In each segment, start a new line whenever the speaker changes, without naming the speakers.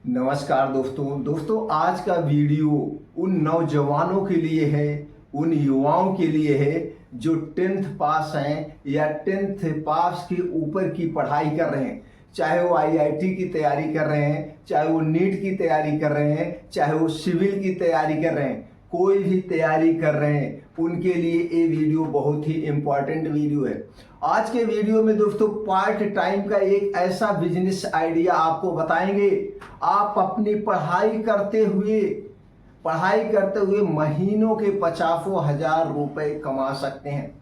नमस्कार दोस्तों आज का वीडियो उन नौजवानों के लिए है, उन युवाओं के लिए है जो 10th पास हैं या 10th पास के ऊपर की पढ़ाई कर रहे हैं। चाहे वो आईआईटी की तैयारी कर रहे हैं, चाहे वो नीट की तैयारी कर रहे हैं, चाहे वो सिविल की तैयारी कर रहे हैं, कोई भी तैयारी कर रहे हैं उनके लिए ये वीडियो बहुत ही इम्पॉर्टेंट वीडियो है। आज के वीडियो में दोस्तों पार्ट टाइम का एक ऐसा बिजनेस आइडिया आपको बताएंगे। आप अपनी पढ़ाई करते हुए महीनों के 50,000 रुपए कमा सकते हैं।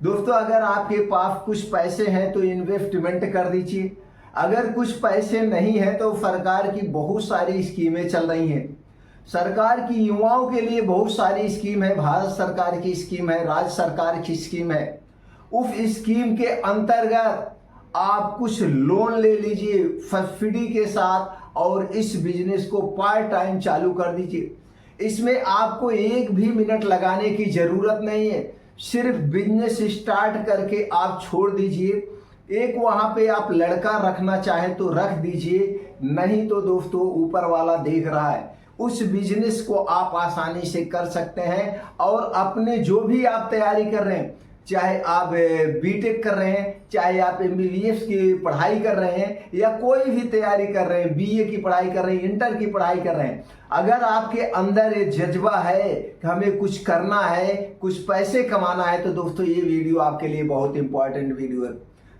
दोस्तों अगर आपके पास कुछ पैसे हैं तो इन्वेस्टमेंट कर दीजिए। अगर कुछ पैसे नहीं है तो सरकार की बहुत सारी स्कीमें चल रही हैं। सरकार की युवाओं के लिए बहुत सारी स्कीम है, भारत सरकार की स्कीम है, राज्य सरकार की स्कीम है। उस स्कीम के अंतर्गत आप कुछ लोन ले लीजिए सब्सिडी के साथ और इस बिजनेस को पार्ट टाइम चालू कर दीजिए। इसमें आपको एक भी मिनट लगाने की जरूरत नहीं है, सिर्फ बिजनेस स्टार्ट करके आप छोड़ दीजिए। एक वहां पे आप लड़का रखना चाहे तो रख दीजिए, नहीं तो दोस्तों ऊपर वाला देख रहा है, उस बिजनेस को आप आसानी से कर सकते हैं। और अपने जो भी आप तैयारी कर रहे हैं, चाहे आप बीटेक कर रहे हैं, चाहे आप एमबीबीएस की पढ़ाई कर रहे हैं या कोई भी तैयारी कर रहे हैं, बीए की पढ़ाई कर रहे हैं, इंटर की पढ़ाई कर रहे हैं, अगर आपके अंदर ये जज्बा है कि हमें कुछ करना है, कुछ पैसे कमाना है, तो दोस्तों ये वीडियो आपके लिए बहुत इंपॉर्टेंट वीडियो है।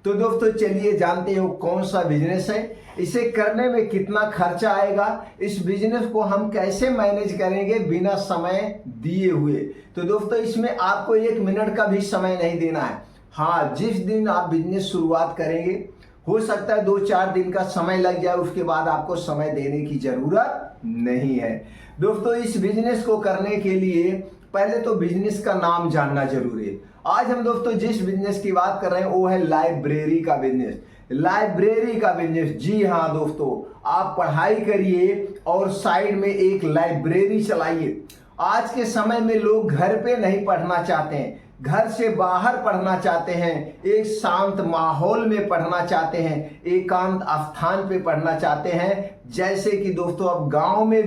तो दोस्तों चलिए जानते हो कौन सा बिजनेस है, इसे करने में कितना खर्चा आएगा, इस बिजनेस को हम कैसे मैनेज करेंगे बिना समय दिए हुए। तो दोस्तों इसमें आपको एक मिनट का भी समय नहीं देना है। हाँ, जिस दिन आप बिजनेस शुरुआत करेंगे हो सकता है 2-4 दिन का समय लग जाए, उसके बाद आपको समय देने की जरूरत नहीं है। दोस्तों इस बिजनेस को करने के लिए पहले तो बिजनेस का नाम जानना जरूरी है। आज हम दोस्तों जिस बिजनेस की बात कर रहे हैं वो है लाइब्रेरी का बिजनेस। लाइब्रेरी का बिजनेस, जी हाँ दोस्तों, आप पढ़ाई करिए और साइड में एक लाइब्रेरी चलाइए। आज के समय में लोग घर पे नहीं पढ़ना चाहते हैं, घर से बाहर पढ़ना चाहते हैं, एक शांत माहौल में पढ़ना चाहते हैं, एकांत स्थान पे पढ़ना चाहते हैं। जैसे कि दोस्तों अब गांव में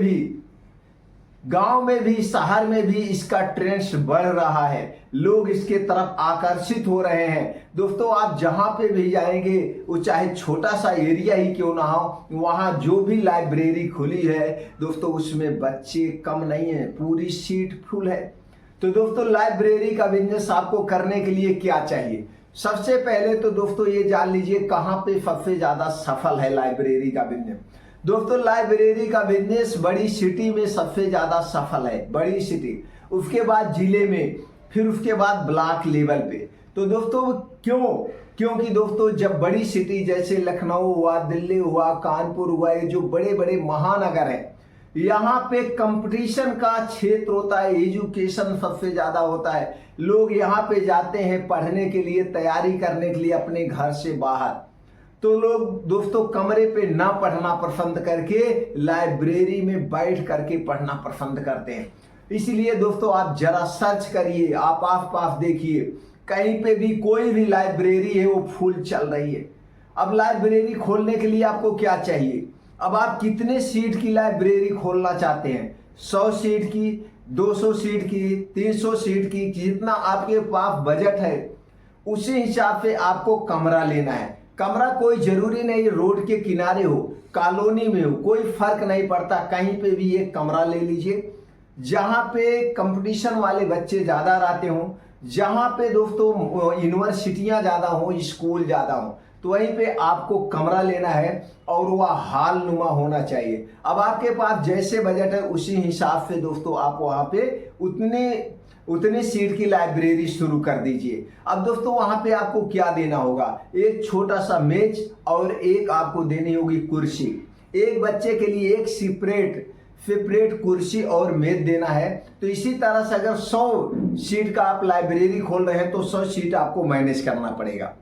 भी शहर में भी इसका ट्रेंड बढ़ रहा है, लोग इसके तरफ आकर्षित हो रहे हैं। दोस्तों आप जहां पे भी जाएंगे, वो चाहे छोटा सा एरिया ही क्यों ना हो, वहां जो भी लाइब्रेरी खुली है दोस्तों उसमें बच्चे कम नहीं है, पूरी सीट फुल है। तो दोस्तों लाइब्रेरी का बिजनेस आपको करने के लिए क्या चाहिए? सबसे पहले तो दोस्तों ये जान लीजिए कहां पे सबसे ज्यादा सफल है लाइब्रेरी का बिजनेस। दोस्तों लाइब्रेरी का बिजनेस बड़ी सिटी में सबसे ज्यादा सफल है, बड़ी सिटी, उसके बाद जिले में, फिर उसके बाद ब्लॉक लेवल पे। तो दोस्तों क्योंकि दोस्तों जब बड़ी सिटी जैसे लखनऊ हुआ, दिल्ली हुआ, कानपुर हुआ, ये जो बड़े बड़े महानगर हैं, यहाँ पे कंपटीशन का क्षेत्र होता है, एजुकेशन सबसे ज्यादा होता है, लोग यहाँ पे जाते हैं पढ़ने के लिए, तैयारी करने के लिए अपने घर से बाहर। तो लोग दोस्तों कमरे पे ना पढ़ना पसंद करके लाइब्रेरी में बैठ करके पढ़ना पसंद करते हैं। इसलिए दोस्तों आप जरा सर्च करिए, आप आस पास देखिए, कहीं पे भी कोई भी लाइब्रेरी है वो फुल चल रही है। अब लाइब्रेरी खोलने के लिए आपको क्या चाहिए? अब आप कितने सीट की लाइब्रेरी खोलना चाहते हैं? 100 सीट की, 200 सीट की, 300 सीट की, जितना आपके पास बजट है उसी हिसाब से आपको कमरा लेना है। कमरा कोई जरूरी नहीं रोड के किनारे हो, कॉलोनी में हो, कोई फर्क नहीं पड़ता, कहीं पे भी एक कमरा ले लीजिए जहां पे कंपटीशन वाले बच्चे ज्यादा रहते हों, जहां पे दोस्तों यूनिवर्सिटियां ज्यादा हो, स्कूल ज्यादा हो, तो वहीं पे आपको कमरा लेना है और वह हाल नुमा होना चाहिए। अब आपके पास जैसे बजट है उसी हिसाब से दोस्तों आप वहां पे उतने सीट की लाइब्रेरी शुरू कर दीजिए। अब दोस्तों वहां पे आपको क्या देना होगा? एक छोटा सा मेज और एक आपको देनी होगी कुर्सी। एक बच्चे के लिए एक सेपरेट कुर्सी और मेज देना है। तो इसी तरह से अगर 100 सीट का आप लाइब्रेरी खोल रहे हैं तो 100 सीट आपको मैनेज करना पड़ेगा।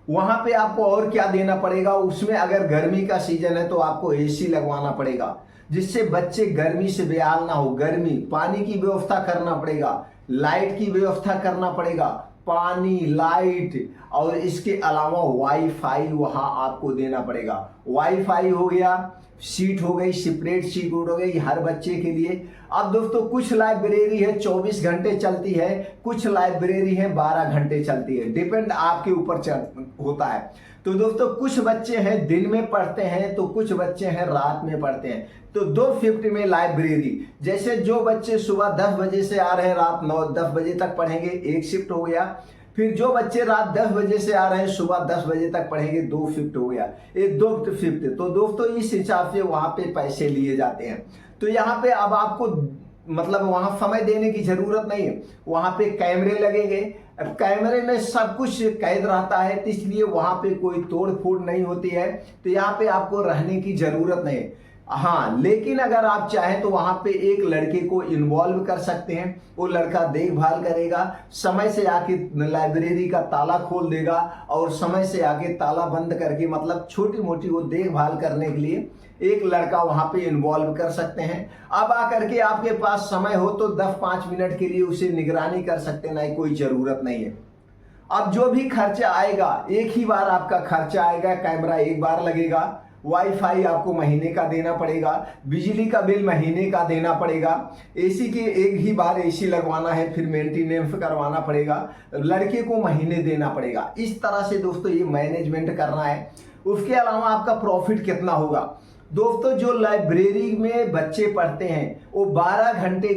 वहां पे आपको और क्या देना पड़ेगा? उसमें अगर गर्मी का सीजन है तो आपको एसी लगवाना पड़ेगा, जिससे बच्चे गर्मी से बेहाल ना हो। गर्मी, पानी की व्यवस्था करना पड़ेगा, लाइट की व्यवस्था करना पड़ेगा, पानी, लाइट, और इसके अलावा वाईफाई वहां आपको देना पड़ेगा। वाईफाई हो गया, सीट हो गई, सेपरेट सीट हो गई हर बच्चे के लिए। अब दोस्तों कुछ लाइब्रेरी है 24 घंटे चलती है, कुछ लाइब्रेरी है 12 घंटे चलती है, डिपेंड आपके ऊपर होता है। तो दोस्तों कुछ बच्चे हैं दिन में पढ़ते हैं, तो कुछ बच्चे हैं रात में पढ़ते हैं। तो 2 शिफ्ट में लाइब्रेरी, जैसे जो बच्चे सुबह 10 बजे से आ रहे हैं रात 9-10 बजे तक पढ़ेंगे, एक शिफ्ट हो गया। फिर जो बच्चे रात 10 बजे से आ रहे हैं सुबह 10 बजे तक पढ़ेंगे, 2 शिफ्ट हो गया, ये 2 शिफ्ट। तो दोस्तों इस हिसाब से वहां पे पैसे लिए जाते हैं। तो यहाँ पे अब आपको मतलब वहां समय देने की जरूरत नहीं है, वहां पे कैमरे लगेंगे। अब कैमरे में सब कुछ कैद रहता है, तो इसलिए वहां पे कोई तोड़ फोड़ नहीं होती है, तो यहाँ पे आपको रहने की जरूरत नहीं है। हाँ, लेकिन अगर आप चाहें तो वहां पे एक लड़के को इन्वॉल्व कर सकते हैं, वो लड़का देखभाल करेगा, समय से आके लाइब्रेरी का ताला खोल देगा और समय से आके ताला बंद करके, मतलब छोटी मोटी वो देखभाल करने के लिए एक लड़का वहां पे इन्वॉल्व कर सकते हैं। अब आकर के आपके पास समय हो तो 10-5 मिनट के लिए उसे निगरानी कर सकते हैं, नहीं कोई जरूरत नहीं है। अब जो भी खर्चा आएगा, एक ही बार आपका खर्चा आएगा, कैमरा एक बार लगेगा, वाईफाई आपको महीने का देना पड़ेगा, बिजली का बिल महीने का देना पड़ेगा, एसी के एक ही बार एसी लगवाना है, फिर मेंटेनेंस करवाना पड़ेगा, लड़के को महीने देना पड़ेगा। इस तरह से दोस्तों ये मैनेजमेंट करना है। उसके अलावा आपका प्रॉफिट कितना होगा दोस्तों, जो लाइब्रेरी में बच्चे पढ़ते हैं वो 12 घंटे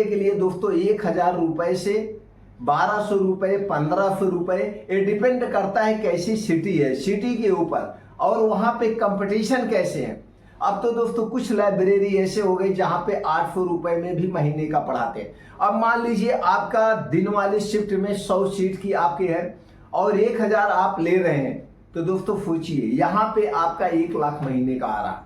के लिए दोस्तों 1000 रुपए से 1200 रुपए, 1500 रुपए, ये डिपेंड करता है कैसी सिटी है, सिटी के ऊपर और वहां पे कंपटीशन कैसे है। अब तो दोस्तों कुछ लाइब्रेरी ऐसे हो गई जहां पे 800 रुपए में भी महीने का पढ़ाते हैं। अब मान लीजिए आपका दिन वाली शिफ्ट में 100 सीट की आपकी है और 1000 आप ले रहे हैं, तो दोस्तों सोचिए यहाँ पे आपका 1 लाख महीने का आ रहा।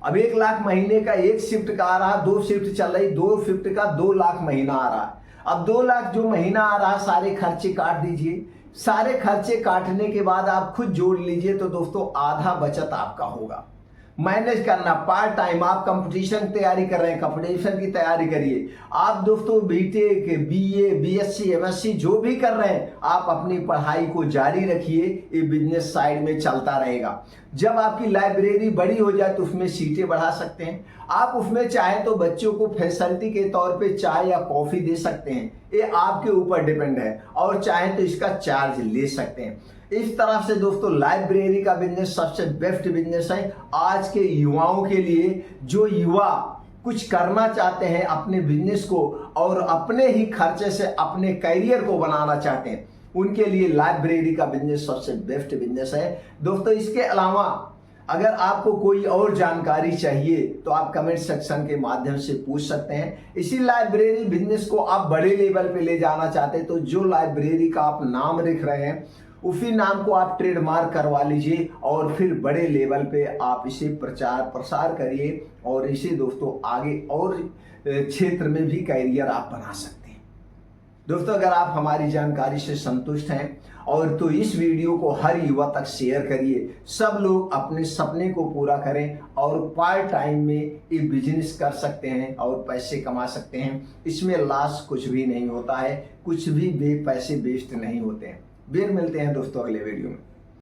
अब 1 लाख महीने का एक शिफ्ट का आ रहा, 2 शिफ्ट चल रही, 2 शिफ्ट का 2 लाख महीना आ रहा। अब 2 लाख जो महीना आ रहा, सारे खर्चे काट दीजिए, सारे खर्चे काटने के बाद आप खुद जोड़ लीजिए, तो दोस्तों आधा बचत आपका होगा। मैनेज करना पार्ट टाइम, आप कंपटीशन की तैयारी कर रहे हैं, कंपटीशन की तैयारी करिए। आप दोस्तों बीटेक, बीए, बीएससी, एमएससी जो भी कर रहे हैं, आप अपनी पढ़ाई को जारी रखिए, ये बिजनेस साइड में चलता रहेगा। जब आपकी लाइब्रेरी बड़ी हो जाए तो उसमें सीटें बढ़ा सकते हैं, आप उसमें चाहे तो बच्चों को फैसिलिटी के तौर पे चाय या कॉफी दे सकते हैं, ये आपके ऊपर डिपेंड है, और चाहे तो इसका चार्ज ले सकते हैं। इस तरह से दोस्तों लाइब्रेरी का बिजनेस सबसे बेस्ट बिजनेस है आज के युवाओं के लिए। जो युवा कुछ करना चाहते हैं अपने बिजनेस को और अपने ही खर्चे से अपने करियर को बनाना चाहते हैं, उनके लिए लाइब्रेरी का बिजनेस सबसे बेस्ट बिजनेस है दोस्तों। इसके अलावा अगर आपको कोई और जानकारी चाहिए तो आप कमेंट सेक्शन के माध्यम से पूछ सकते हैं। इसी लाइब्रेरी बिजनेस को आप बड़े लेवल पे ले जाना चाहते हैं तो जो लाइब्रेरी का आप नाम लिख रहे हैं उसी नाम को आप ट्रेडमार्क करवा लीजिए और फिर बड़े लेवल पे आप इसे प्रचार प्रसार करिए और इसे दोस्तों आगे और क्षेत्र में भी कैरियर आप बना सकते हैं। दोस्तों अगर आप हमारी जानकारी से संतुष्ट हैं और तो इस वीडियो को हर युवा तक शेयर करिए, सब लोग अपने सपने को पूरा करें और पार्ट टाइम में ये बिजनेस कर सकते हैं और पैसे कमा सकते हैं। इसमें लॉस कुछ भी नहीं होता है, कुछ भी पैसे वेस्ट नहीं होते हैं। फिर मिलते हैं दोस्तों अगले वीडियो में।